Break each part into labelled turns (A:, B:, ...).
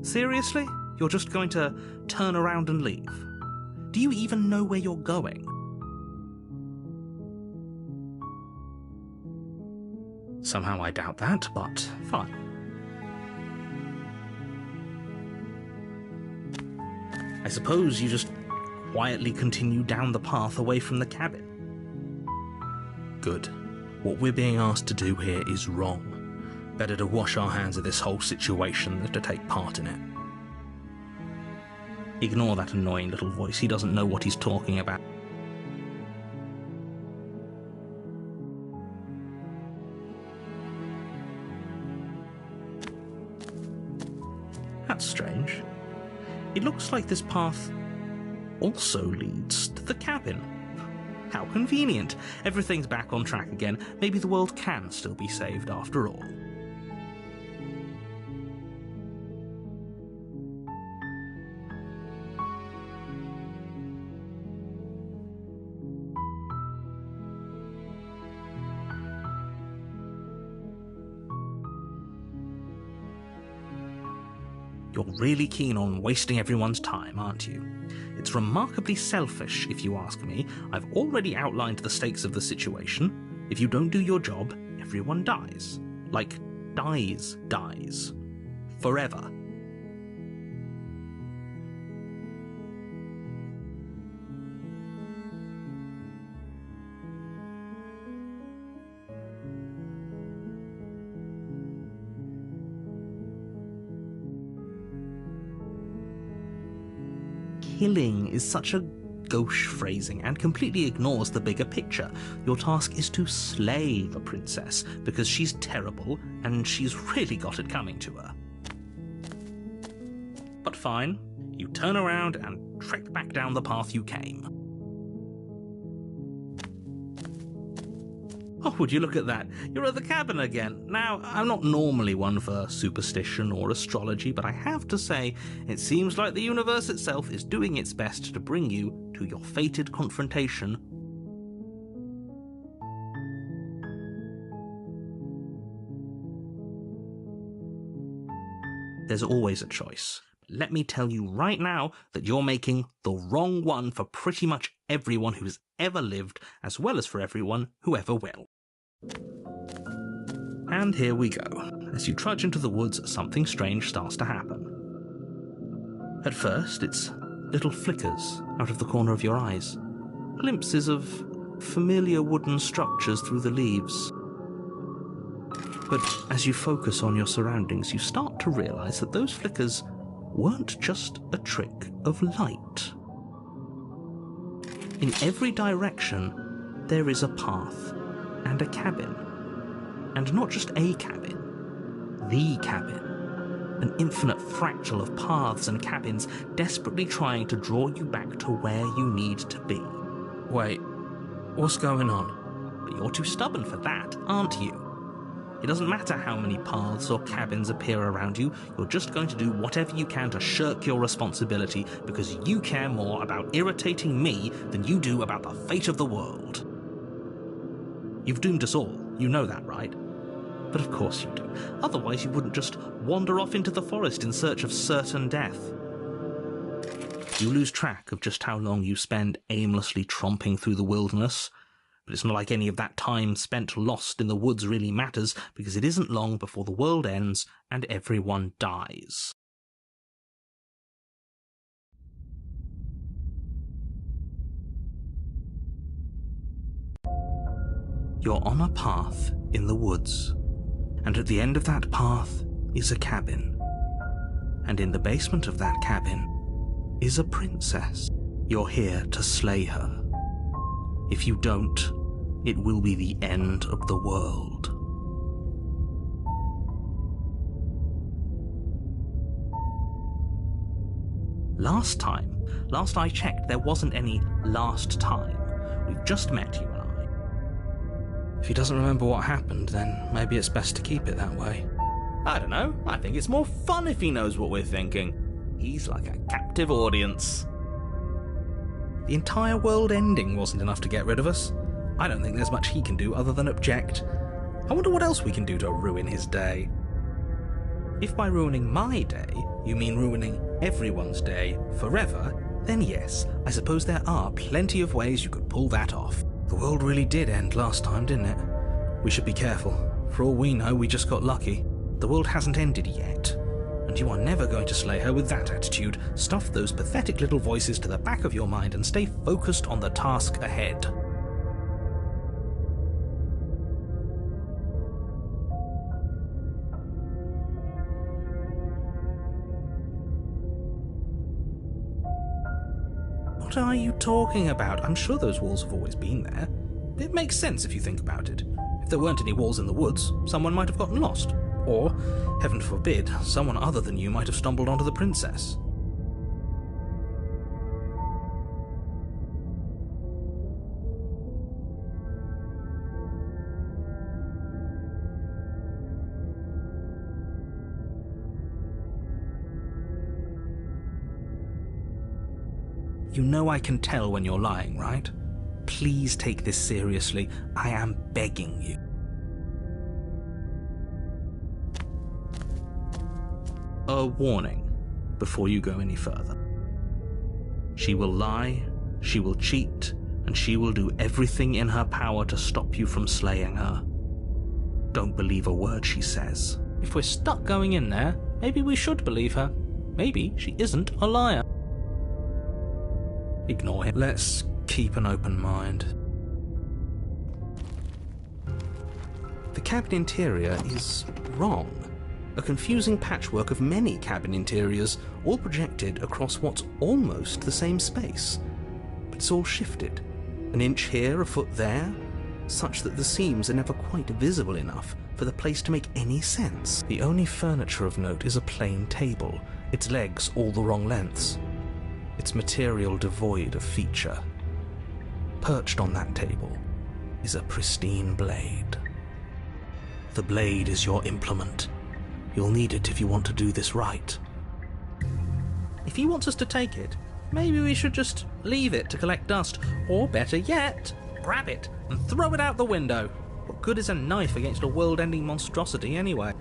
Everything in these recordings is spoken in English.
A: Seriously? You're just going to turn around and leave? Do you even know where you're going? Somehow I doubt that, but fine. I suppose you just quietly continue down the path away from the cabin. Good. What we're being asked to do here is wrong. Better to wash our hands of this whole situation than to take part in it. Ignore that annoying little voice. He doesn't know what he's talking about. That's strange. It looks like this path also leads to the cabin. How convenient. Everything's back on track again. Maybe the world can still be saved after all. You're really keen on wasting everyone's time, aren't you? It's remarkably selfish, if you ask me. I've already outlined the stakes of the situation. If you don't do your job, everyone dies. Like, dies. Forever. Killing is such a gauche phrasing and completely ignores the bigger picture. Your task is to slay the princess, because she's terrible and she's really got it coming to her. But fine, you turn around and trek back down the path you came. Oh, would you look at that? You're at the cabin again. Now, I'm not normally one for superstition or astrology, but I have to say, it seems like the universe itself is doing its best to bring you to your fated confrontation. There's always a choice. Let me tell you right now that you're making the wrong one for pretty much everyone who's ever lived, as well as for everyone who ever will. And here we go. As you trudge into the woods, something strange starts to happen. At first, it's little flickers out of the corner of your eyes, glimpses of familiar wooden structures through the leaves. But as you focus on your surroundings, you start to realize that those flickers weren't just a trick of light. In every direction, there is a path and a cabin. And not just a cabin, the cabin. An infinite fractal of paths and cabins desperately trying to draw you back to where you need to be. Wait, what's going on? But you're too stubborn for that, aren't you? It doesn't matter how many paths or cabins appear around you, you're just going to do whatever you can to shirk your responsibility because you care more about irritating me than you do about the fate of the world. You've doomed us all, you know that, right? But of course you do. Otherwise you wouldn't just wander off into the forest in search of certain death. You lose track of just how long you spend aimlessly tromping through the wilderness. But it's not like any of that time spent lost in the woods really matters, because it isn't long before the world ends and everyone dies. You're on a path in the woods, and at the end of that path is a cabin. And in the basement of that cabin is a princess. You're here to slay her. If you don't, it will be the end of the world. Last I checked, there wasn't any last time. We've just met, you and I. If he doesn't remember what happened, then maybe it's best to keep it that way. I don't know. I think it's more fun if he knows what we're thinking. He's like a captive audience. The entire world ending wasn't enough to get rid of us. I don't think there's much he can do other than object. I wonder what else we can do to ruin his day. If by ruining my day you mean ruining everyone's day forever, then yes, I suppose there are plenty of ways you could pull that off. The world really did end last time, didn't it? We should be careful. For all we know, we just got lucky. The world hasn't ended yet. And you are never going to slay her with that attitude. Stuff those pathetic little voices to the back of your mind and stay focused on the task ahead. What are you talking about? I'm sure those walls have always been there. It makes sense if you think about it. If there weren't any walls in the woods, someone might have gotten lost. Or, heaven forbid, someone other than you might have stumbled onto the princess. You know I can tell when you're lying, right? Please take this seriously. I am begging you. A warning before you go any further. She will lie, she will cheat, and she will do everything in her power to stop you from slaying her. Don't believe a word she says. If we're stuck going in there, maybe we should believe her. Maybe she isn't a liar. Ignore him. Let's keep an open mind. The cabin interior is wrong. A confusing patchwork of many cabin interiors, all projected across what's almost the same space. But it's all shifted. An inch here, a foot there, such that the seams are never quite visible enough for the place to make any sense. The only furniture of note is a plain table, its legs all the wrong lengths. Its material devoid of feature. Perched on that table is a pristine blade. The blade is your implement. You'll need it if you want to do this right. If he wants us to take it, maybe we should just leave it to collect dust. Or better yet, grab it and throw it out the window. What good is a knife against a world-ending monstrosity anyway?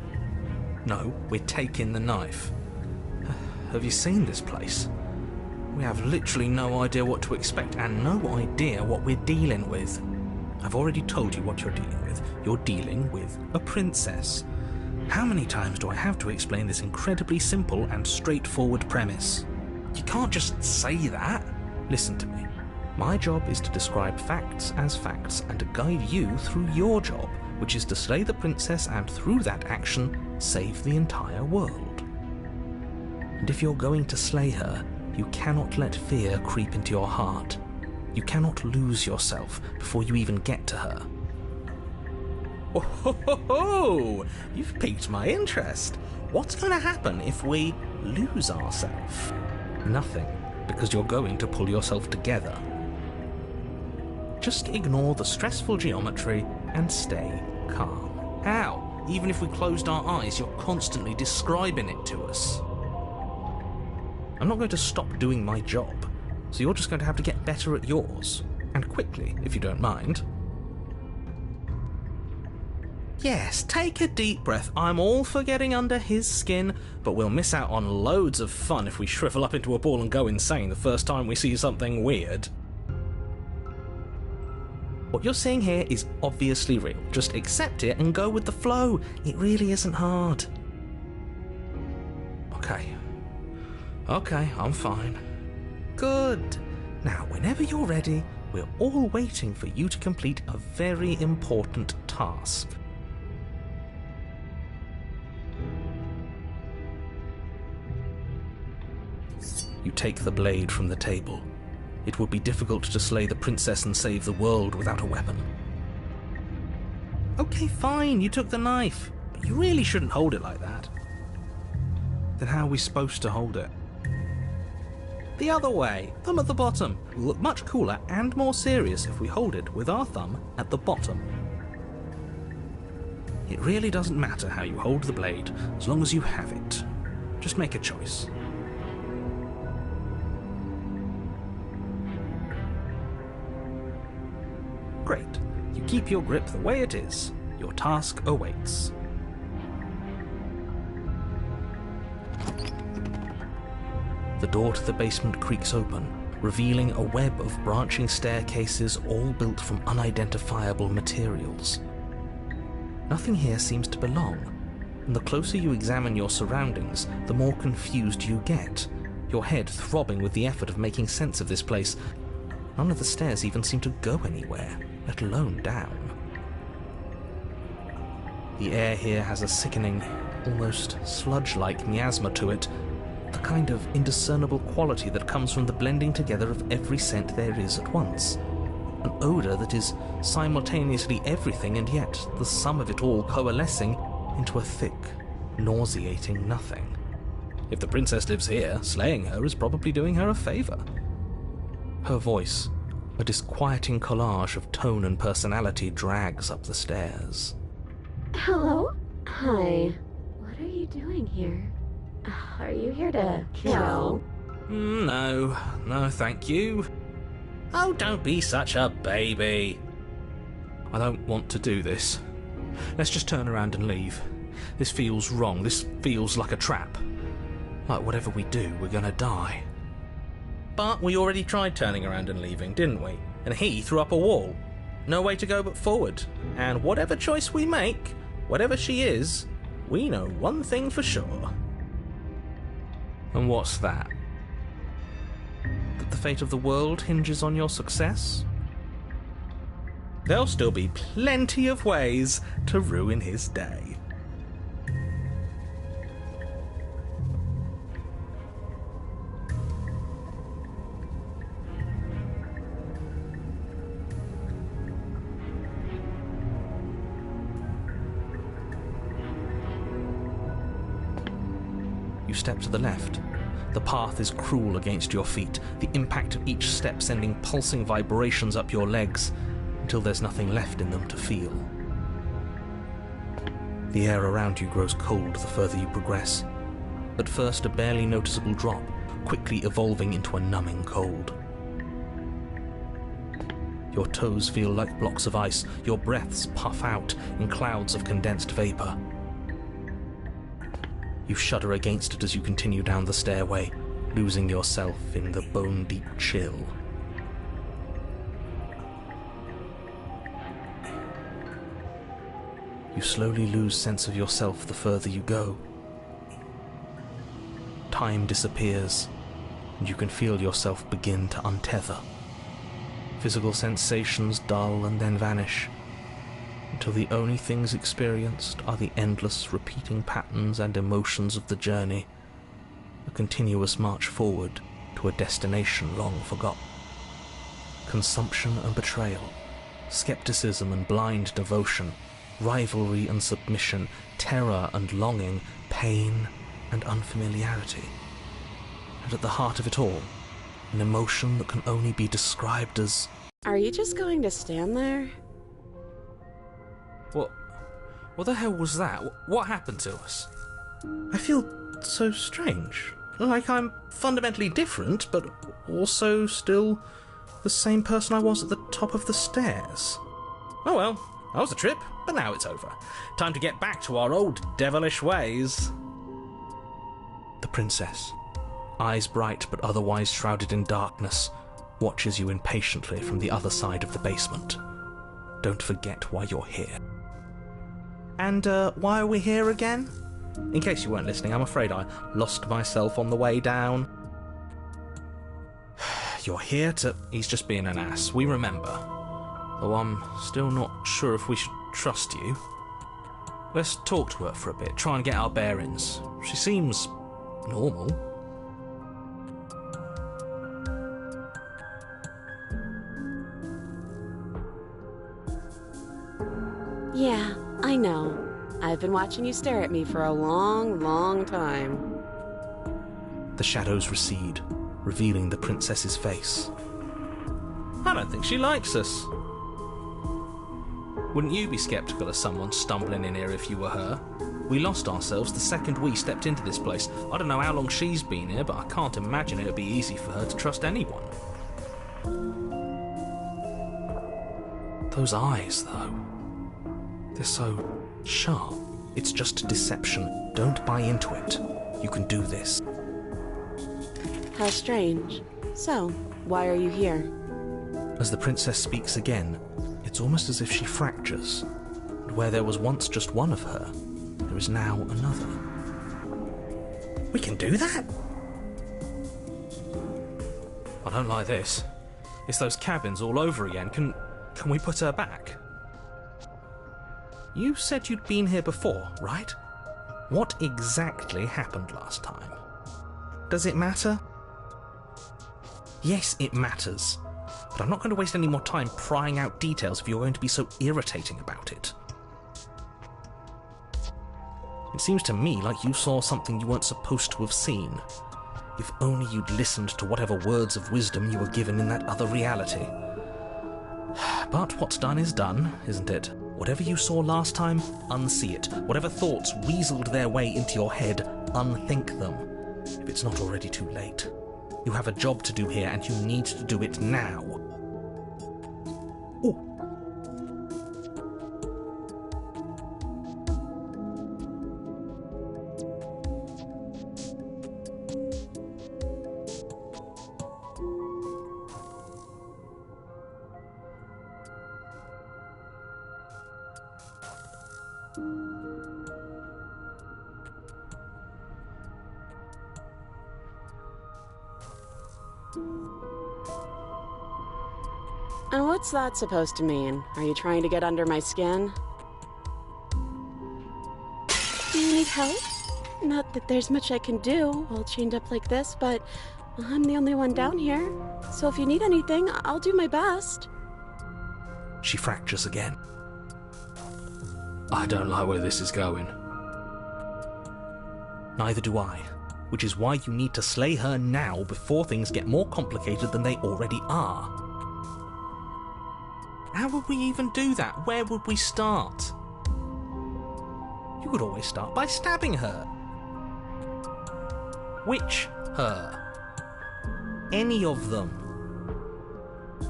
A: No, we're taking the knife. Have you seen this place? We have literally no idea what to expect and no idea what we're dealing with. I've already told you what you're dealing with. You're dealing with a princess. How many times do I have to explain this incredibly simple and straightforward premise? You can't just say that. Listen to me. My job is to describe facts as facts and to guide you through your job, which is to slay the princess and through that action, save the entire world. And if you're going to slay her, you cannot let fear creep into your heart. You cannot lose yourself before you even get to her. Oh, ho, ho, ho. You've piqued my interest. What's going to happen if we lose ourselves? Nothing, because you're going to pull yourself together. Just ignore the stressful geometry and stay calm. How? Even if we closed our eyes, you're constantly describing it to us. I'm not going to stop doing my job, so you're just going to have to get better at yours. And quickly, if you don't mind. Yes, take a deep breath. I'm all for getting under his skin, but we'll miss out on loads of fun if we shrivel up into a ball and go insane the first time we see something weird. What you're seeing here is obviously real. Just accept it and go with the flow. It really isn't hard. Okay, I'm fine. Good. Now, whenever you're ready, we're all waiting for you to complete a very important task. You take the blade from the table. It would be difficult to slay the princess and save the world without a weapon. Okay, fine, you took the knife, but you really shouldn't hold it like that. Then how are we supposed to hold it? The other way, thumb at the bottom. Will look much cooler and more serious if we hold it with our thumb at the bottom. It really doesn't matter how you hold the blade, as long as you have it. Just make a choice. Great. You keep your grip the way it is. Your task awaits. The door to the basement creaks open, revealing a web of branching staircases all built from unidentifiable materials. Nothing here seems to belong, and the closer you examine your surroundings, the more confused you get, your head throbbing with the effort of making sense of this place. None of the stairs even seem to go anywhere, let alone down. The air here has a sickening, almost sludge-like miasma to it, the kind of indiscernible quality that comes from the blending together of every scent there is at once. An odour that is simultaneously everything and yet the sum of it all coalescing into a thick, nauseating nothing. If the princess lives here, slaying her is probably doing her a favour. Her voice, a disquieting collage of tone and personality, drags up the stairs.
B: Hello? Hi. What are you doing here? Are you here to kill?
A: No, thank you. Oh, don't be such a baby. I don't want to do this. Let's just turn around and leave. This feels wrong. This feels like a trap. Like whatever we do, we're gonna die. But we already tried turning around and leaving, didn't we? And he threw up a wall. No way to go but forward. And whatever choice we make, whatever she is, we know one thing for sure. And what's that? That the fate of the world hinges on your success? There'll still be plenty of ways to ruin his day. You step to the left. The path is cruel against your feet, the impact of each step sending pulsing vibrations up your legs, until there's nothing left in them to feel. The air around you grows cold the further you progress. At first a barely noticeable drop, quickly evolving into a numbing cold. Your toes feel like blocks of ice, your breaths puff out in clouds of condensed vapor. You shudder against it as you continue down the stairway, losing yourself in the bone-deep chill. You slowly lose sense of yourself the further you go. Time disappears, and you can feel yourself begin to untether. Physical sensations dull and then vanish, until the only things experienced are the endless repeating patterns and emotions of the journey, a continuous march forward to a destination long forgotten. Consumption and betrayal, skepticism and blind devotion, rivalry and submission, terror and longing, pain and unfamiliarity. And at the heart of it all, an emotion that can only be described as...
B: Are you just going to stand there?
A: What the hell was that? What happened to us? I feel so strange. Like I'm fundamentally different, but also still the same person I was at the top of the stairs. Oh well, that was a trip, but now it's over. Time to get back to our old devilish ways. The princess, eyes bright but otherwise shrouded in darkness, watches you impatiently from the other side of the basement. Don't forget why you're here. And, why are we here again? In case you weren't listening, I'm afraid I lost myself on the way down. You're here to... He's just being an ass, we remember. Though I'm still not sure if we should trust you. Let's talk to her for a bit, try and get our bearings. She seems... normal.
B: Yeah, I know. I've been watching you stare at me for a long, long time.
A: The shadows recede, revealing the princess's face. I don't think she likes us. Wouldn't you be skeptical of someone stumbling in here if you were her? We lost ourselves the second we stepped into this place. I don't know how long she's been here, but I can't imagine it would be easy for her to trust anyone. Those eyes, though. They're so sharp. It's just deception. Don't buy into it. You can do this.
C: How strange. So, why are you here?
A: As the princess speaks again, it's almost as if she fractures, and where there was once just one of her, there is now another. We can do that? I don't like this. It's those cabins all over again. Can we put her back? You said you'd been here before, right? What exactly happened last time? Does it matter? Yes, it matters. But I'm not going to waste any more time prying out details if you're going to be so irritating about it. It seems to me like you saw something you weren't supposed to have seen. If only you'd listened to whatever words of wisdom you were given in that other reality. But what's done is done, isn't it? Whatever you saw last time, unsee it. Whatever thoughts weaseled their way into your head, unthink them. If it's not already too late. You have a job to do here, and you need to do it now. Ooh.
C: And what's that supposed to mean? Are you trying to get under my skin? Do you need help? Not that there's much I can do, all chained up like this, but I'm the only one down here. So if you need anything, I'll do my best.
A: She fractures again. I don't like where this is going. Neither do I, which is why you need to slay her now before things get more complicated than they already are. How would we even do that? Where would we start? You could always start by stabbing her. Which her? Any of them.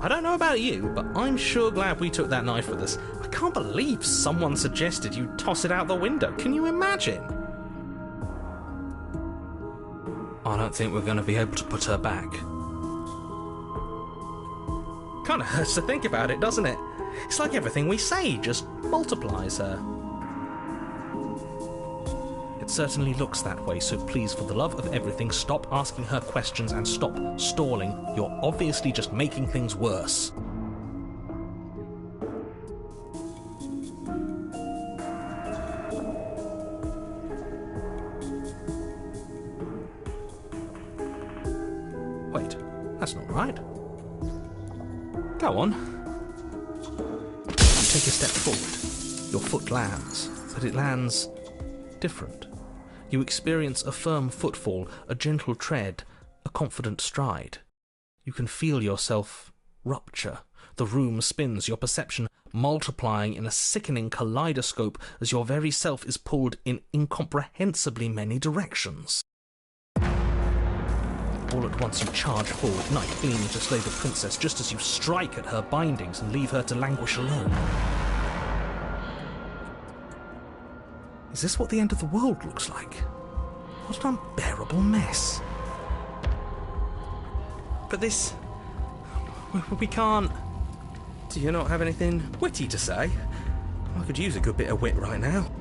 A: I don't know about you, but I'm sure glad we took that knife with us. I can't believe someone suggested you toss it out the window. Can you imagine? I don't think we're going to be able to put her back. Kind of hurts to think about it, doesn't it? It's like everything we say just multiplies her. It certainly looks that way, so please, for the love of everything, stop asking her questions and stop stalling. You're obviously just making things worse. Wait, that's not right. Go on. You take a step forward. Your foot lands, but it lands different. You experience a firm footfall, a gentle tread, a confident stride. You can feel yourself rupture. The room spins, your perception multiplying in a sickening kaleidoscope as your very self is pulled in incomprehensibly many directions. All at once you charge forward, knife gleaming to slay the princess just as you strike at her bindings and leave her to languish alone. Is this what the end of the world looks like? What an unbearable mess. But this... we can't... Do you not have anything witty to say? I could use a good bit of wit right now.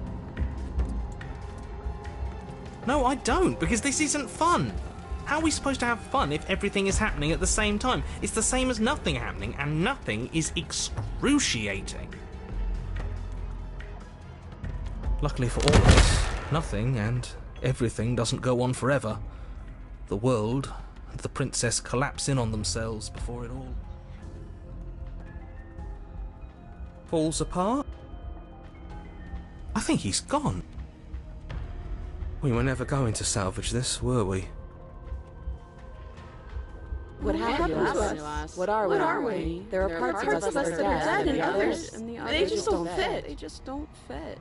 A: No, I don't, because this isn't fun. How are we supposed to have fun if everything is happening at the same time? It's the same as nothing happening, and nothing is excruciating. Luckily for all of us, nothing and everything doesn't go on forever. The world and the princess collapse in on themselves before it all falls apart. I think he's gone. We were never going to salvage this, were we?
C: What happened to us? What are we? There are parts of us that are dead, and the others they just don't fit. They just don't fit.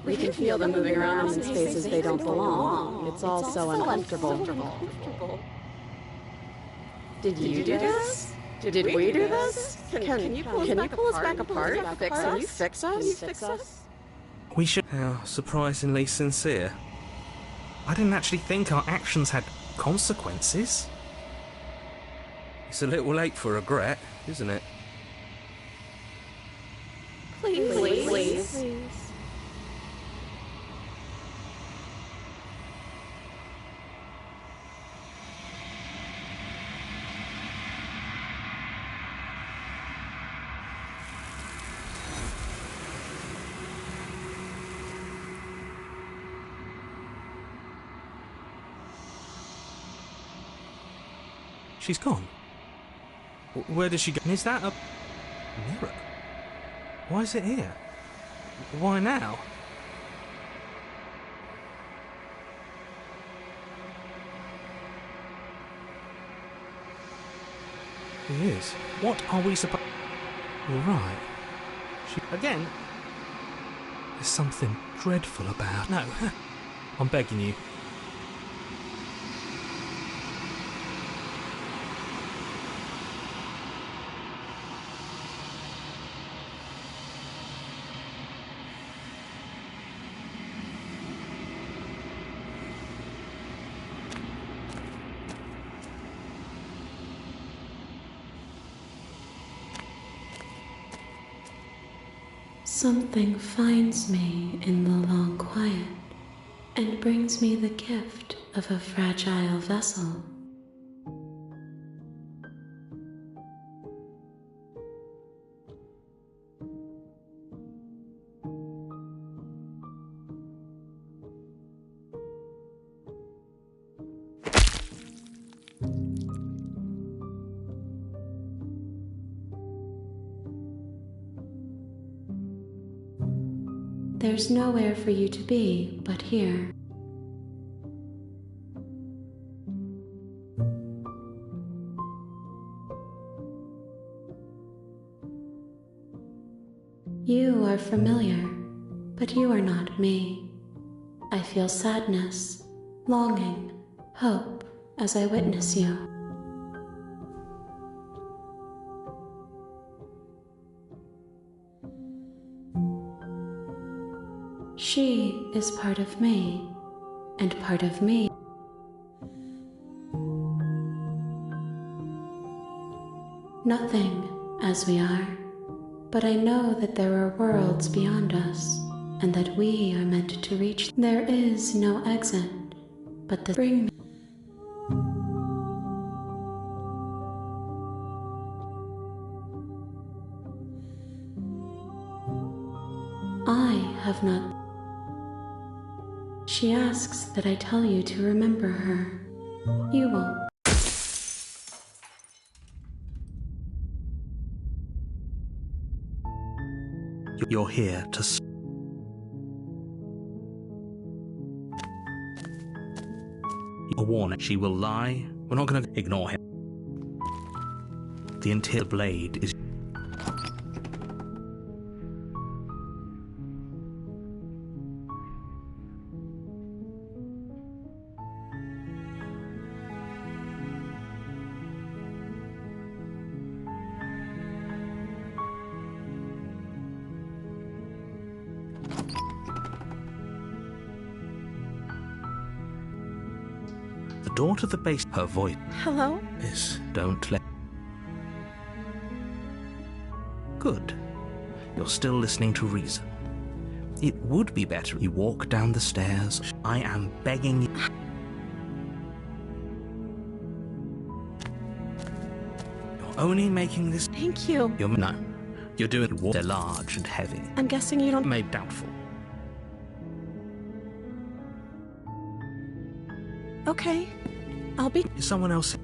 C: We can feel them moving around in spaces they don't belong. It's all so uncomfortable. Did you do this? Did we do this? Can you pull us back apart? Can you fix us?
A: We should... How surprisingly sincere. I didn't actually think our actions had Consequences? It's a little late for regret, isn't it?
C: Please.
A: She's gone. Where does she go? Is that a mirror? Why is it here? Why now? He is. What are we supposed... You're right. Again? There's something dreadful about... No. I'm begging you.
B: Something finds me in the long quiet and brings me the gift of a fragile vessel. There's nowhere for you to be but here. You are familiar, but you are not me. I feel sadness, longing, hope as I witness you. She is part of me, and part of me. Nothing as we are, but I know that there are worlds beyond us, and that we are meant to reach. There is no exit, but the bring me. I have not. She asks that I tell you to remember her. You won't.
A: You're here to... A warning. She will lie. We're not going to ignore him. The entire blade is... The door to the base... Her voice...
C: Hello?
A: Is... Don't let... Good. You're still listening to reason. It would be better if you walk down the stairs. I am begging you... You're only making this...
C: Thank you.
A: You're... No. You're doing... They're large and heavy.
C: I'm guessing you don't...
A: Maybe doubtful.
C: Okay. I'll be...
A: Is someone else...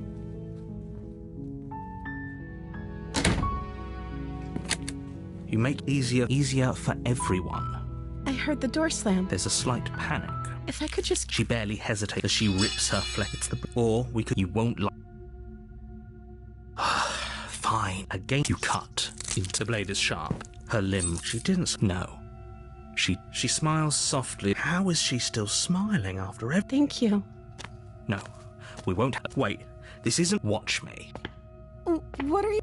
A: You make it easier for everyone.
C: I heard the door slam.
A: There's a slight panic.
C: If I could just...
A: She barely hesitates as she rips her flesh. Or we could... You won't like... Fine. Again, you cut. The blade is sharp. Her limb... She didn't... No. She smiles softly. How is she still smiling after everything?
C: Thank you.
A: No. We won't... Wait. This isn't... Watch me.
C: What are you...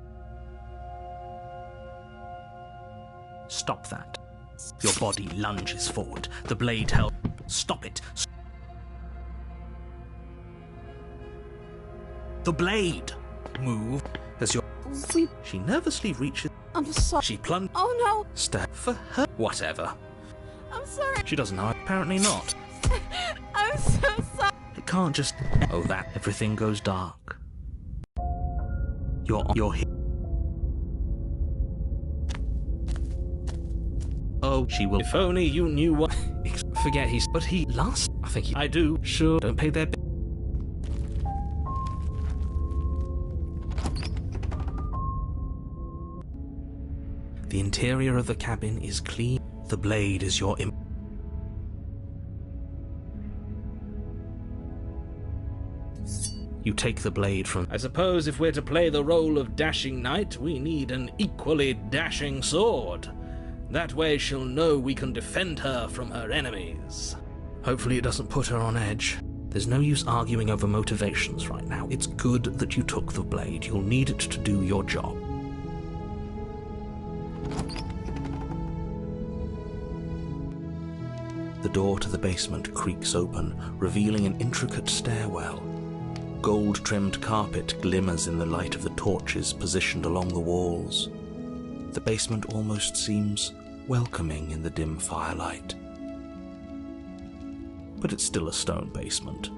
A: Stop that. Your body lunges forward. The blade held... Stop it. The blade! Move as your...
C: We...
A: She nervously reaches...
C: I'm sorry.
A: She plunged...
C: Oh no!
A: Stab for her... Whatever.
C: I'm sorry.
A: She doesn't know. Apparently not.
C: I'm so sorry.
A: It can't just... Oh, that... Everything goes dark. You're here. Oh, she will... If only you knew what... Forget he's... But he... Last... I think he... I do. Sure. Don't pay their... The interior of the cabin is clean. The blade is your... You take the blade from... I suppose if we're to play the role of dashing knight, we need an equally dashing sword. That way she'll know we can defend her from her enemies. Hopefully it doesn't put her on edge. There's no use arguing over motivations right now. It's good that you took the blade. You'll need it to do your job. The door to the basement creaks open, revealing an intricate stairwell. Gold-trimmed carpet glimmers in the light of the torches positioned along the walls. The basement almost seems welcoming in the dim firelight. But it's still a stone basement.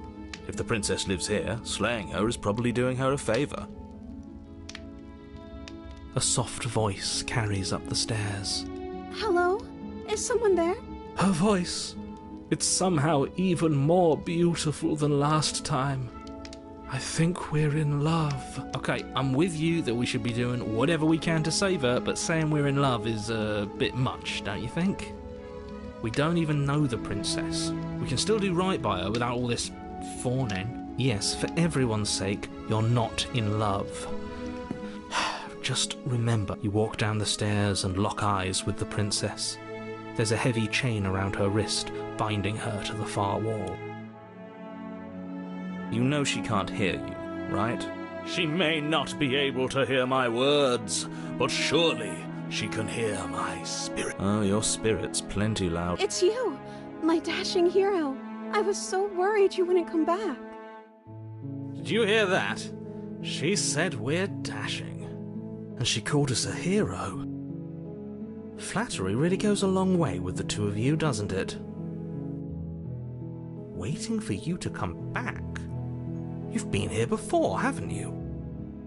A: If the princess lives here, slaying her is probably doing her a favor. A soft voice carries up the stairs.
C: Hello? Is someone there?
A: Her voice. It's somehow even more beautiful than last time. I think we're in love. Okay, I'm with you that we should be doing whatever we can to save her, but saying we're in love is a bit much, don't you think? We don't even know the princess. We can still do right by her without all this fawning. Yes, for everyone's sake, you're not in love. Just remember, you walk down the stairs and lock eyes with the princess. There's a heavy chain around her wrist, binding her to the far wall. You know she can't hear you, right? She may not be able to hear my words, but surely she can hear my spirit. Oh, your spirit's plenty loud.
C: It's you, my dashing hero. I was so worried you wouldn't come back.
A: Did you hear that? She said we're dashing. And she called us a hero. Flattery really goes a long way with the two of you, doesn't it? Waiting for you to come back? You've been here before, haven't you?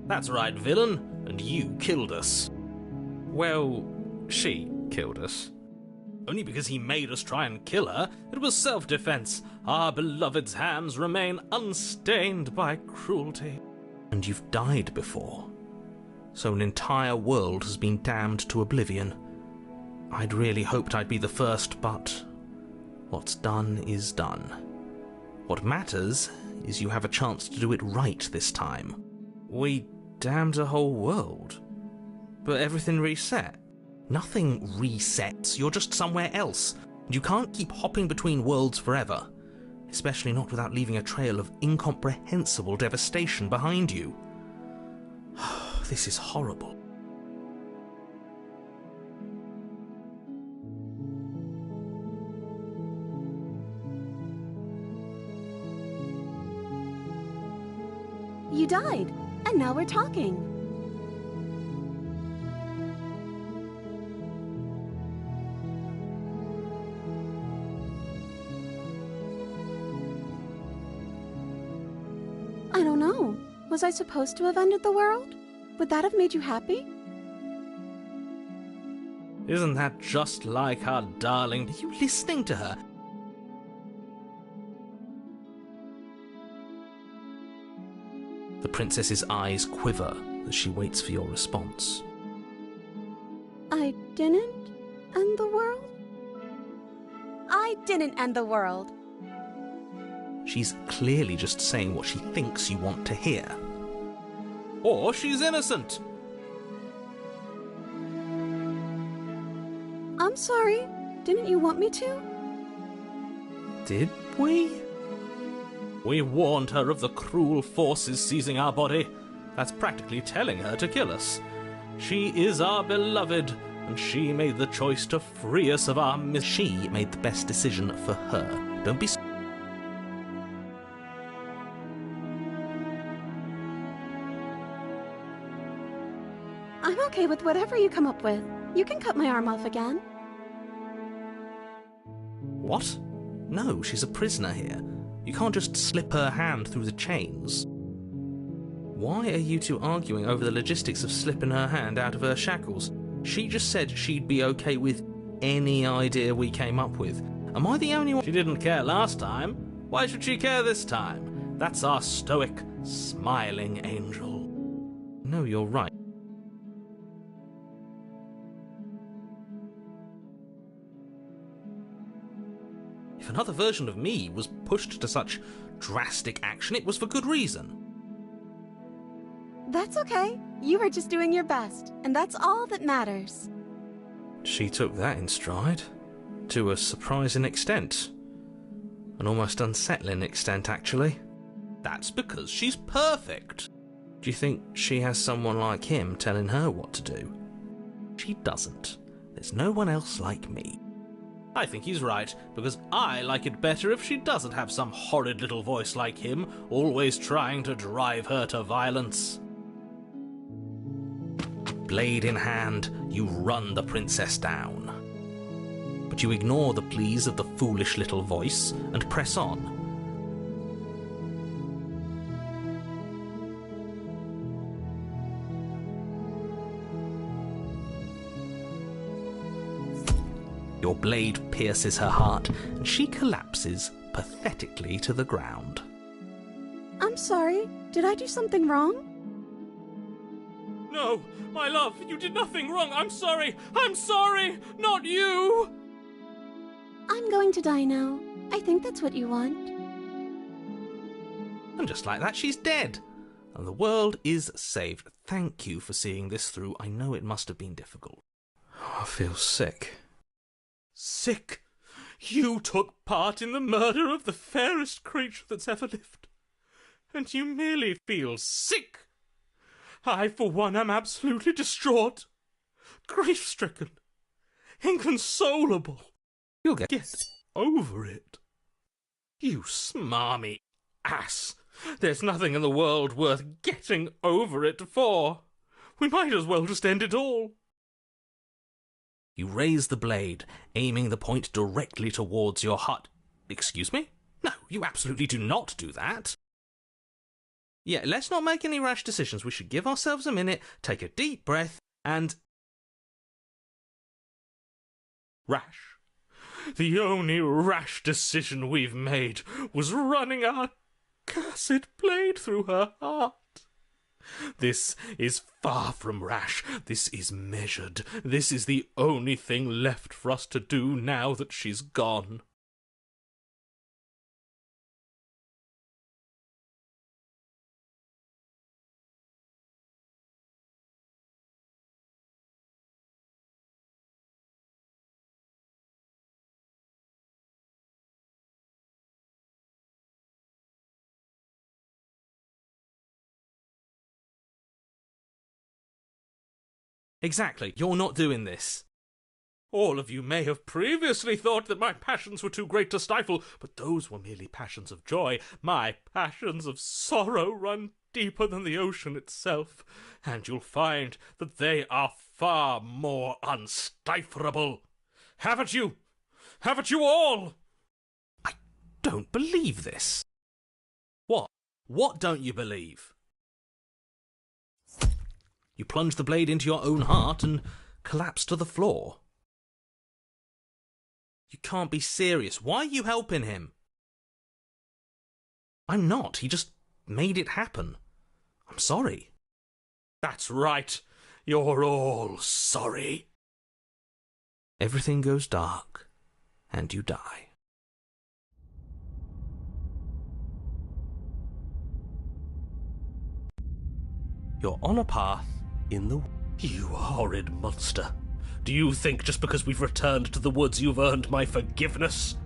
A: That's right, villain, and you killed us. Well, she killed us. Only because he made us try and kill her. It was self-defense. Our beloved's hands remain unstained by cruelty. And you've died before. So an entire world has been damned to oblivion. I'd really hoped I'd be the first, but what's done is done. What matters is you have a chance to do it right this time. We damned a whole world. But everything reset. Nothing resets, you're just somewhere else. You can't keep hopping between worlds forever. Especially not without leaving a trail of incomprehensible devastation behind you. This is horrible.
C: You died, and now we're talking. I don't know. Was I supposed to have ended the world? Would that have made you happy?
A: Isn't that just like our darling? Are you listening to her? The princess's eyes quiver as she waits for your response.
C: I didn't end the world? I didn't end the world.
A: She's clearly just saying what she thinks you want to hear. Or she's innocent.
C: I'm sorry. Didn't you want me to?
A: Did we? We warned her of the cruel forces seizing our body. That's practically telling her to kill us. She is our beloved, and she made the choice to free us of our She made the best decision for her. Don't be...
C: I'm okay with whatever you come up with. You can cut my arm off again.
A: What? No, she's a prisoner here. You can't just slip her hand through the chains. Why are you two arguing over the logistics of slipping her hand out of her shackles? She just said she'd be okay with any idea we came up with. Am I the only one?
D: She didn't care last time. Why should she care this time? That's our stoic, smiling angel.
A: No, you're right. If another version of me was pushed to such drastic action, it was for good reason.
C: That's okay. You were just doing your best, and that's all that matters.
A: She took that in stride. To a surprising extent. An almost unsettling extent, actually.
D: That's because she's perfect.
A: Do you think she has someone like him telling her what to do?
D: She doesn't.
A: There's no one else like me.
D: I think he's right, because I like it better if she doesn't have some horrid little voice like him, always trying to drive her to violence.
A: Blade in hand, you run the princess down. But you ignore the pleas of the foolish little voice and press on. Your blade pierces her heart, and she collapses pathetically to the ground.
C: I'm sorry. Did I do something wrong?
D: No, my love, you did nothing wrong. I'm sorry. I'm sorry. Not you.
C: I'm going to die now. I think that's what you want.
A: And just like that, she's dead. And the world is saved. Thank you for seeing this through. I know it must have been difficult. I feel sick.
D: Sick? You took part in the murder of the fairest creature that's ever lived. And you merely feel sick? I, for one, am absolutely distraught, grief-stricken, inconsolable.
A: You'll get
D: over it. You smarmy ass. There's nothing in the world worth getting over it for. We might as well just end it all.
A: You raise the blade, aiming the point directly towards your heart. Excuse me? No, you absolutely do not do that. Yeah, let's not make any rash decisions. We should give ourselves a minute, take a deep breath, and...
D: Rash. The only rash decision we've made was running our cursed blade through her heart. This is far from rash. This is measured. This is the only thing left for us to do now that she's gone.
A: Exactly, you're not doing this.
D: All of you may have previously thought that my passions were too great to stifle, but those were merely passions of joy. My passions of sorrow run deeper than the ocean itself, and you'll find that they are far more unstiflable. Haven't you? Haven't you all?
A: I don't believe this.
D: What? What don't you believe?
A: You plunge the blade into your own heart and collapse to the floor. You can't be serious. Why are you helping him? I'm not. He just made it happen. I'm sorry.
D: That's right. You're all sorry.
A: Everything goes dark, and you die. You're on a path in the...
D: You horrid monster. Do you think just because we've returned to the woods you've earned my forgiveness?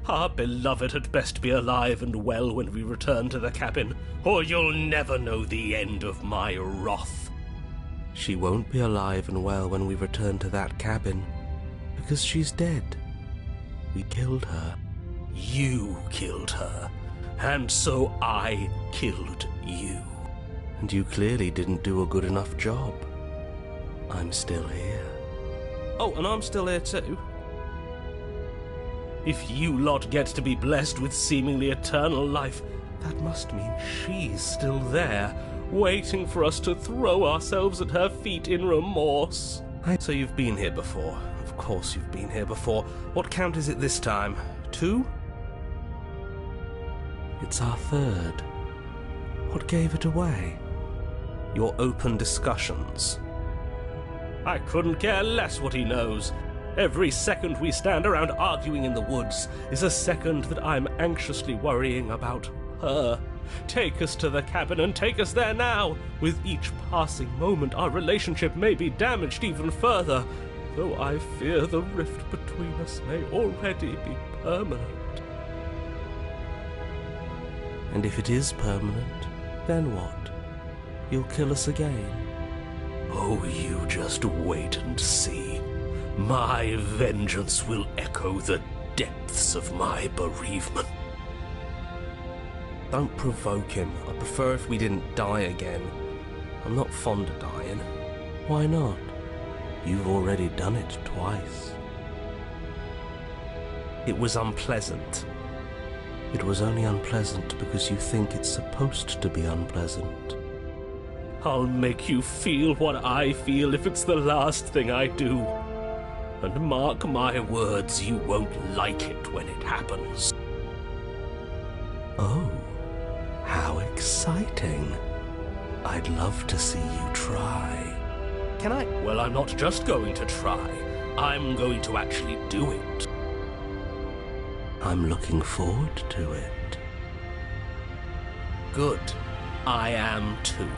D: Our beloved had best be alive and well when we return to the cabin, or you'll never know the end of my wrath.
A: She won't be alive and well when we return to that cabin, because she's dead. We killed her.
D: You killed her, and so I killed you.
A: And you clearly didn't do a good enough job.
E: I'm still here. Oh, and I'm still here too. If you lot get to be blessed with seemingly eternal life, that must mean she's still there, waiting for us to throw ourselves at her feet in remorse. So you've been here before. Of course you've been here before. What count is it this time? 2? It's our 3rd. What gave it away? Your open discussions. I couldn't care less what he knows. Every second we stand around arguing in the woods is a second that I'm anxiously worrying about her. Take us to the cabin and take us there now. With each passing moment, our relationship may be damaged even further, though I fear the rift between us may already be permanent. And if it is permanent, then what? You'll kill us again? Oh, you just wait and see. My vengeance will echo the depths of my bereavement. Don't provoke him. I prefer if we didn't die again. I'm not fond of dying. Why not? You've already done it twice. It was unpleasant. It was only unpleasant because you think it's supposed to be unpleasant. I'll make you feel what I feel if it's the last thing I do. And mark my words, you won't like it when it happens. Oh, how exciting. I'd love to see you try. Can I? Well, I'm not just going to try. I'm going to actually do it. I'm looking forward to it. Good. I am too.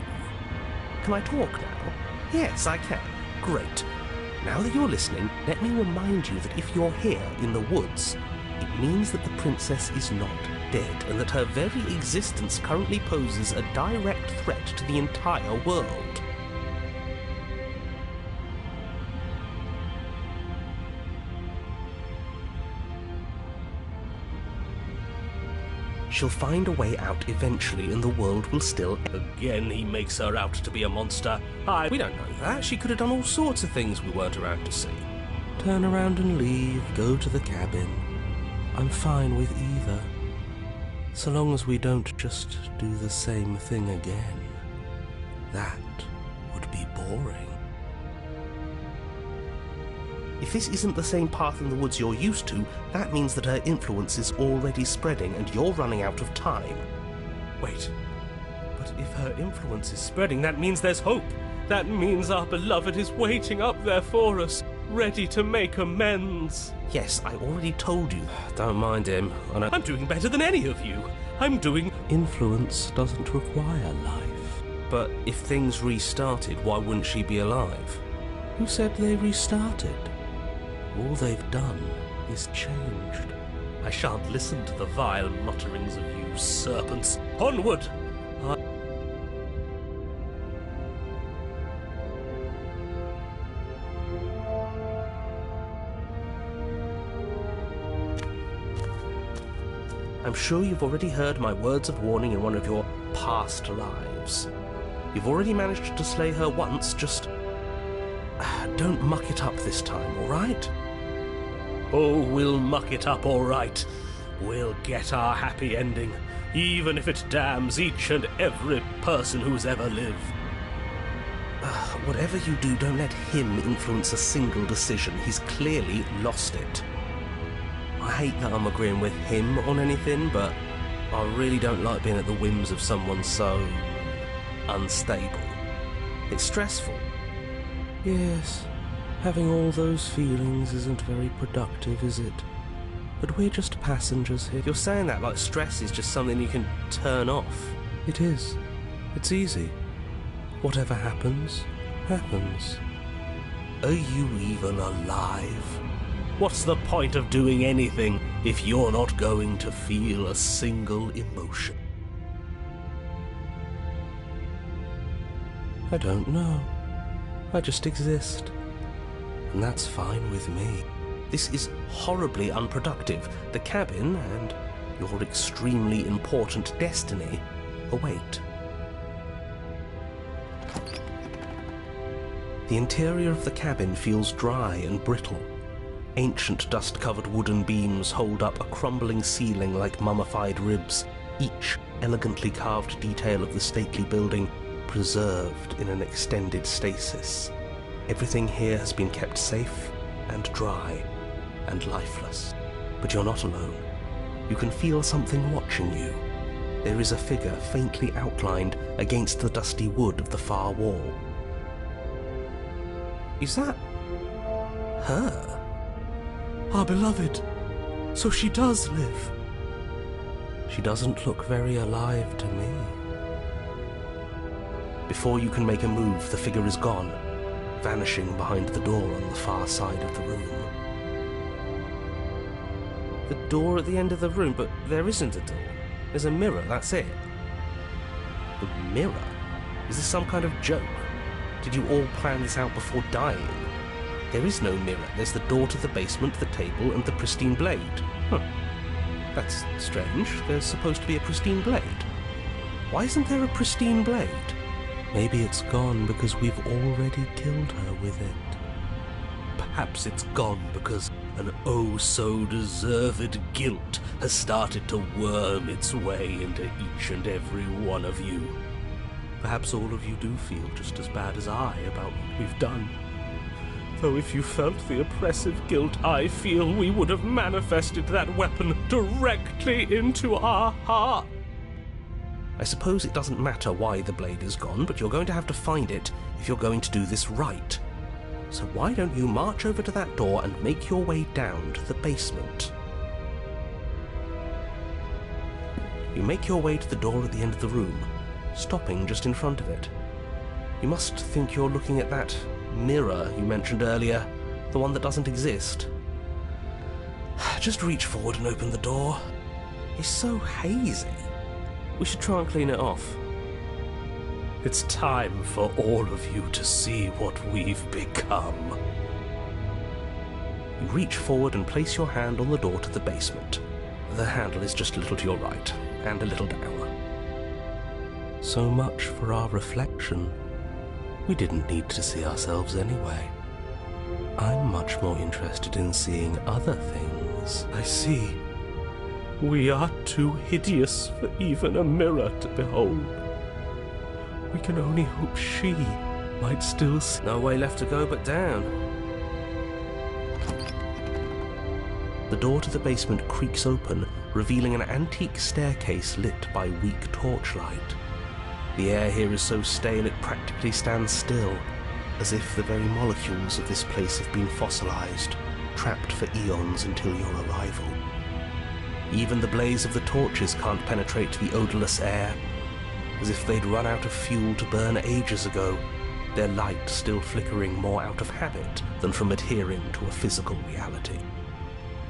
E: Can I talk now? Yes, I can. Great. Now that you're listening, let me remind you that if you're here in the woods, it means that the princess is not dead, and that her very existence currently poses a direct threat to the entire world. She'll find a way out eventually, and the world will still... Again, he makes her out to be a monster. We don't know that. She could have done all sorts of things we weren't around to see. Turn around and leave, go to the cabin. I'm fine with either. So long as we don't just do the same thing again. That would be boring. If this isn't the same path in the woods you're used to, that means that her influence is already spreading and you're running out of time. Wait, but if her influence is spreading, that means there's hope. That means our beloved is waiting up there for us, ready to make amends. Yes, I already told you. Don't mind him. I'm doing better than any of you. I'm doing... Influence doesn't require life. But if things restarted, why wouldn't she be alive? Who said they restarted? All they've done is changed. I shan't listen to the vile mutterings of you serpents. Onward! I'm sure you've already heard my words of warning in one of your past lives. You've already managed to slay her once, just... don't muck it up this time, all right? Oh, we'll muck it up all right. We'll get our happy ending, even if it damns each and every person who's ever lived. Whatever you do, don't let him influence a single decision. He's clearly lost it. I hate that I'm agreeing with him on anything, but I really don't like being at the whims of someone so unstable. It's stressful. Yes, having all those feelings isn't very productive, is it? But we're just passengers here. You're saying that like stress is just something you can turn off. It is. It's easy. Whatever happens, happens. Are you even alive? What's the point of doing anything if you're not going to feel a single emotion? I don't know. I just exist. And that's fine with me. This is horribly unproductive. The cabin and your extremely important destiny await. The interior of the cabin feels dry and brittle. Ancient dust-covered wooden beams hold up a crumbling ceiling like mummified ribs, each elegantly carved detail of the stately building preserved in an extended stasis. Everything here has been kept safe and dry and lifeless. But you're not alone. You can feel something watching you. There is a figure faintly outlined against the dusty wood of the far wall. Is that her?
D: Our beloved. So she does live.
E: She doesn't look very alive to me. Before you can make a move, the figure is gone, vanishing behind the door on the far side of the room. The door at the end of the room, but there isn't a door. There's a mirror, that's it. The mirror? Is this some kind of joke? Did you all plan this out before dying? There is no mirror. There's the door to the basement, the table, and the pristine blade. Huh. That's strange. There's supposed to be a pristine blade. Why isn't there a pristine blade? Maybe it's gone because we've already killed her with it. Perhaps it's gone because an oh-so-deserved guilt has started to worm its way into each and every one of you. Perhaps all of you do feel just as bad as I about what we've done. Though if you felt the oppressive guilt I feel, we would have manifested that weapon directly into our heart. I suppose it doesn't matter why the blade is gone, but you're going to have to find it if you're going to do this right. So why don't you march over to that door and make your way down to the basement? You make your way to the door at the end of the room, stopping just in front of it. You must think you're looking at that mirror you mentioned earlier, the one that doesn't exist. Just reach forward and open the door. It's so hazy. We should try and clean it off. It's time for all of you to see what we've become. You reach forward and place your hand on the door to the basement. The handle is just a little to your right, and a little down. So much for our reflection. We didn't need to see ourselves anyway. I'm much more interested in seeing other things. I see. We are too hideous for even a mirror to behold. We can only hope she might still see. No way left to go but down. The door to the basement creaks open, revealing an antique staircase lit by weak torchlight. The air here is so stale it practically stands still, as if the very molecules of this place have been fossilized, trapped for eons until your arrival. Even the blaze of the torches can't penetrate the odorless air, as if they'd run out of fuel to burn ages ago, their light still flickering more out of habit than from adhering to a physical reality.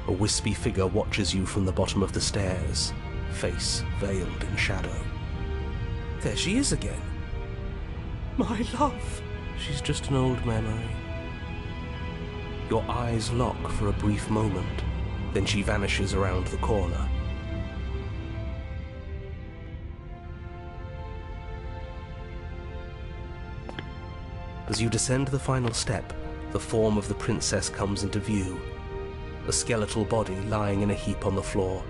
E: A wispy figure watches you from the bottom of the stairs, face veiled in shadow. There she is again. My love! She's just an old memory. Your eyes lock for a brief moment, then she vanishes around the corner. As you descend the final step, the form of the princess comes into view. A skeletal body lying in a heap on the floor,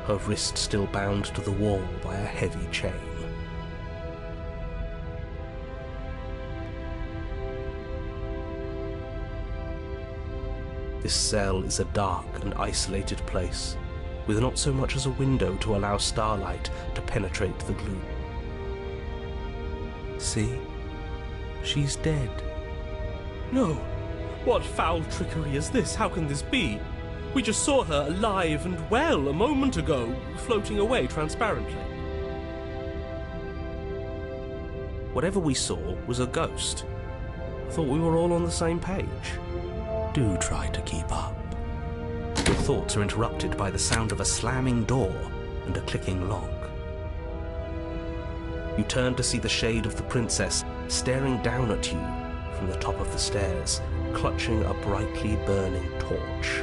E: her wrist still bound to the wall by a heavy chain. This cell is a dark and isolated place, with not so much as a window to allow starlight to penetrate the gloom. See? She's dead.
D: No! What foul trickery is this? How can this be? We just saw her alive and well a moment ago, floating away transparently.
E: Whatever we saw was a ghost. I thought we were all on the same page. Do try to keep up. Your thoughts are interrupted by the sound of a slamming door and a clicking lock. You turn to see the shade of the princess staring down at you from the top of the stairs, clutching a brightly burning torch.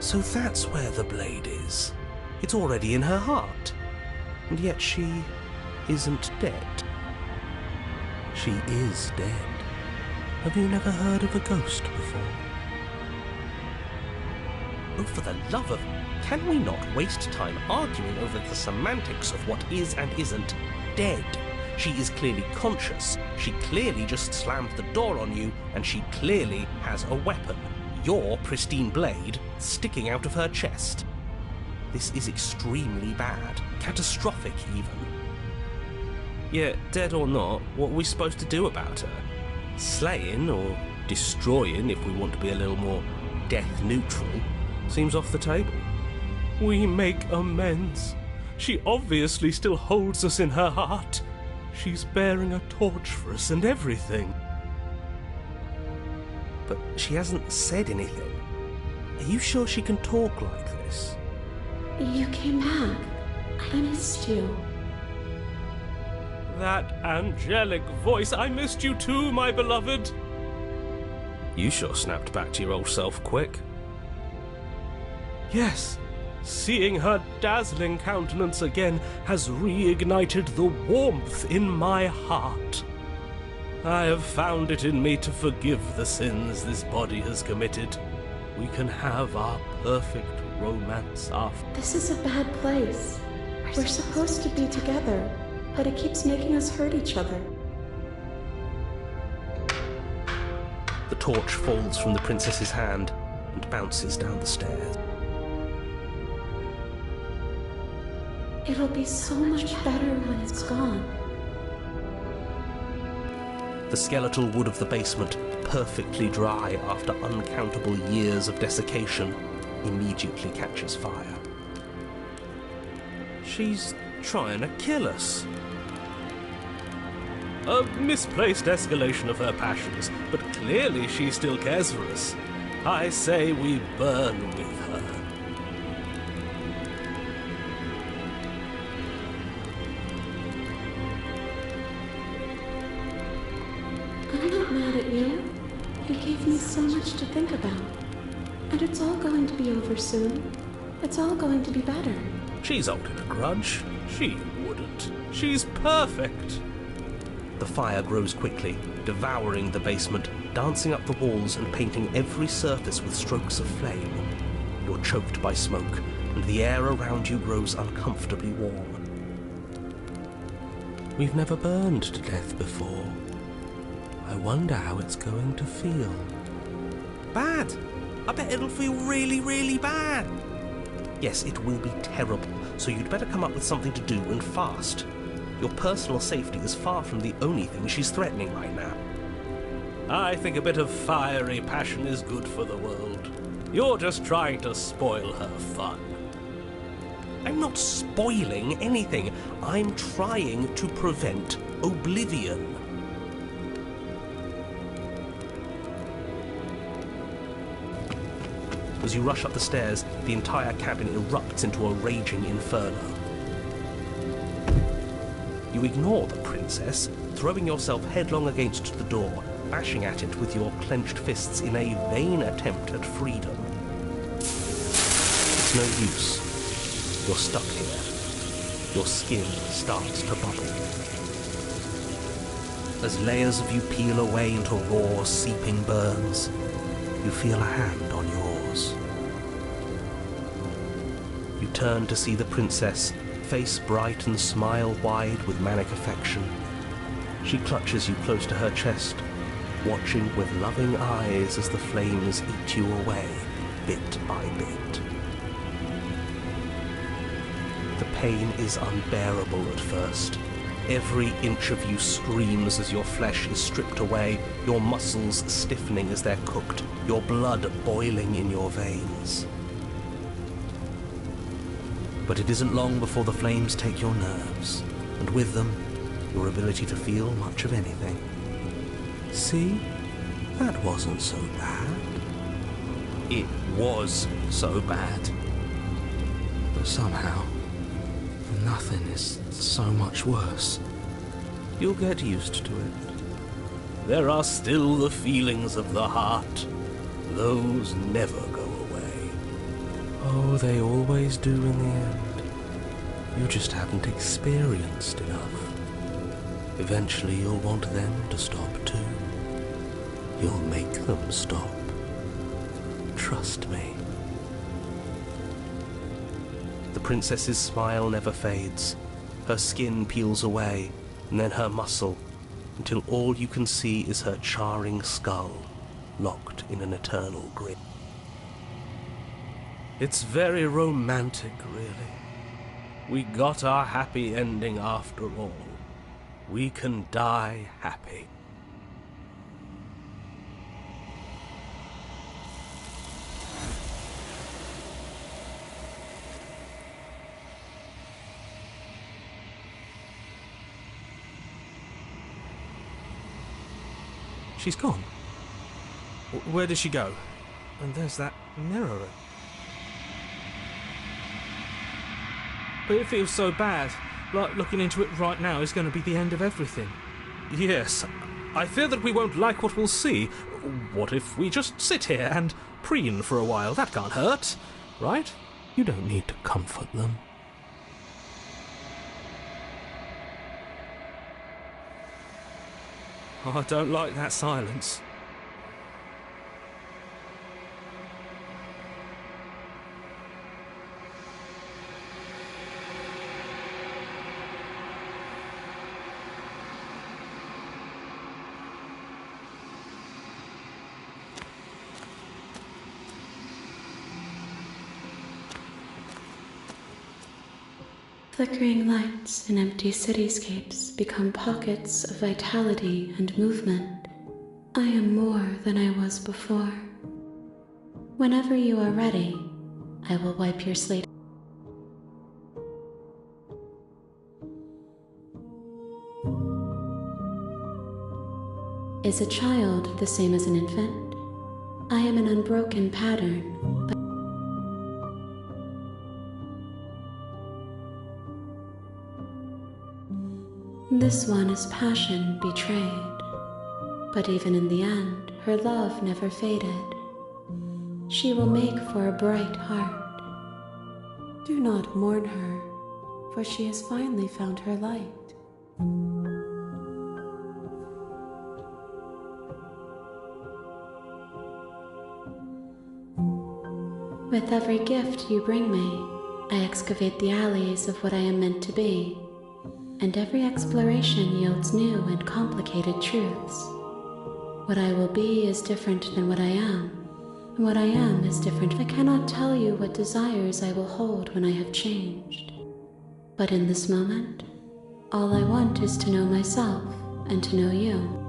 E: So that's where the blade is. It's already in her heart. And yet she isn't dead. She is dead. Have you never heard of a ghost before? Oh, for the love of... Can we not waste time arguing over the semantics of what is and isn't dead? She is clearly conscious. She clearly just slammed the door on you, and she clearly has a weapon. Your pristine blade sticking out of her chest. This is extremely bad. Catastrophic, even. Yeah, dead or not, what are we supposed to do about her? Slaying, or destroying, if we want to be a little more death-neutral, seems off the table. We make amends. She obviously still holds us in her heart. She's bearing a torch for us and everything. But she hasn't said anything. Are you sure she can talk like this?
B: You came back. I missed you.
E: That angelic voice. I missed you too, my beloved. You sure snapped back to your old self quick. Yes, seeing her dazzling countenance again has reignited the warmth in my heart. I have found it in me to forgive the sins this body has committed. We can have our perfect romance after.
B: This is a bad place. We're supposed to be together, but it keeps making us hurt each other.
E: The torch falls from the princess's hand and bounces down the stairs.
B: It'll be so much better when it's gone.
E: The skeletal wood of the basement, perfectly dry after uncountable years of desiccation, immediately catches fire. She's trying to kill us. A misplaced escalation of her passions, but clearly she still cares for us. I say we burn with her.
B: I'm not mad at you. You gave me so much to think about. And it's all going to be over soon. It's all going to be better.
E: She's holding a grudge. She wouldn't. She's perfect. The fire grows quickly, devouring the basement, dancing up the walls and painting every surface with strokes of flame. You're choked by smoke, and the air around you grows uncomfortably warm. We've never burned to death before. I wonder how it's going to feel. Bad! I bet it'll feel really, really bad. Yes, it will be terrible, so you'd better come up with something to do and fast. Your personal safety is far from the only thing she's threatening right now. I think a bit of fiery passion is good for the world. You're just trying to spoil her fun. I'm not spoiling anything. I'm trying to prevent oblivion. As you rush up the stairs, the entire cabin erupts into a raging inferno. You ignore the princess, throwing yourself headlong against the door, bashing at it with your clenched fists in a vain attempt at freedom. It's no use. You're stuck here. Your skin starts to bubble. As layers of you peel away into raw, seeping burns, you feel a hand on yours. You turn to see the princess, face bright and smile wide with manic affection. She clutches you close to her chest, watching with loving eyes as the flames eat you away, bit by bit. The pain is unbearable at first. Every inch of you screams as your flesh is stripped away, your muscles stiffening as they're cooked, your blood boiling in your veins. But it isn't long before the flames take your nerves, and with them, your ability to feel much of anything. See? That wasn't so bad. It was so bad. But somehow, nothing is so much worse. You'll get used to it. There are still the feelings of the heart. Those never go away. Oh, they always do in the end. You just haven't experienced enough. Eventually you'll want them to stop too. You'll make them stop. Trust me. The princess's smile never fades. Her skin peels away, and then her muscle, until all you can see is her charring skull, locked in an eternal grin. It's very romantic, really. We got our happy ending after all. We can die happy.
A: She's gone. Where did she go? And there's that mirror. But it feels so bad, like looking into it right now is going to be the end of everything. Yes, I fear that we won't like what we'll see. What if we just sit here and preen for a while? That can't hurt, right? You don't need to comfort them. Oh, I don't like that silence.
B: Flickering lights in empty cityscapes become pockets of vitality and movement. I am more than I was before. Whenever you are ready, I will wipe your slate. Is a child the same as an infant? I am an unbroken pattern, but this one is passion betrayed. But even in the end, her love never faded. She will make for a bright heart. Do not mourn her, for she has finally found her light. With every gift you bring me, I excavate the alleys of what I am meant to be, and every exploration yields new and complicated truths. What I will be is different than what I am, and what I am is different. I cannot tell you what desires I will hold when I have changed. But in this moment, all I want is to know myself and to know you.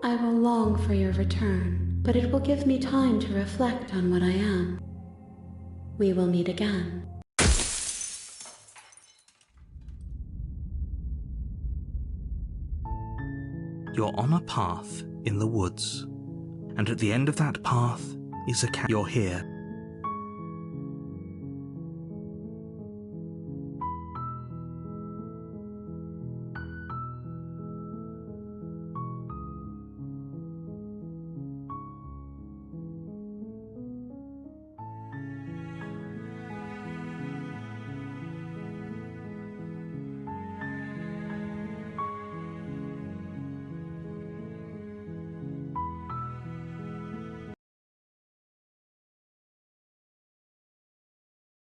B: I will long for your return, but it will give me time to reflect on what I am. We will meet again.
A: You're on a path in the woods, and at the end of that path is a cat. You're here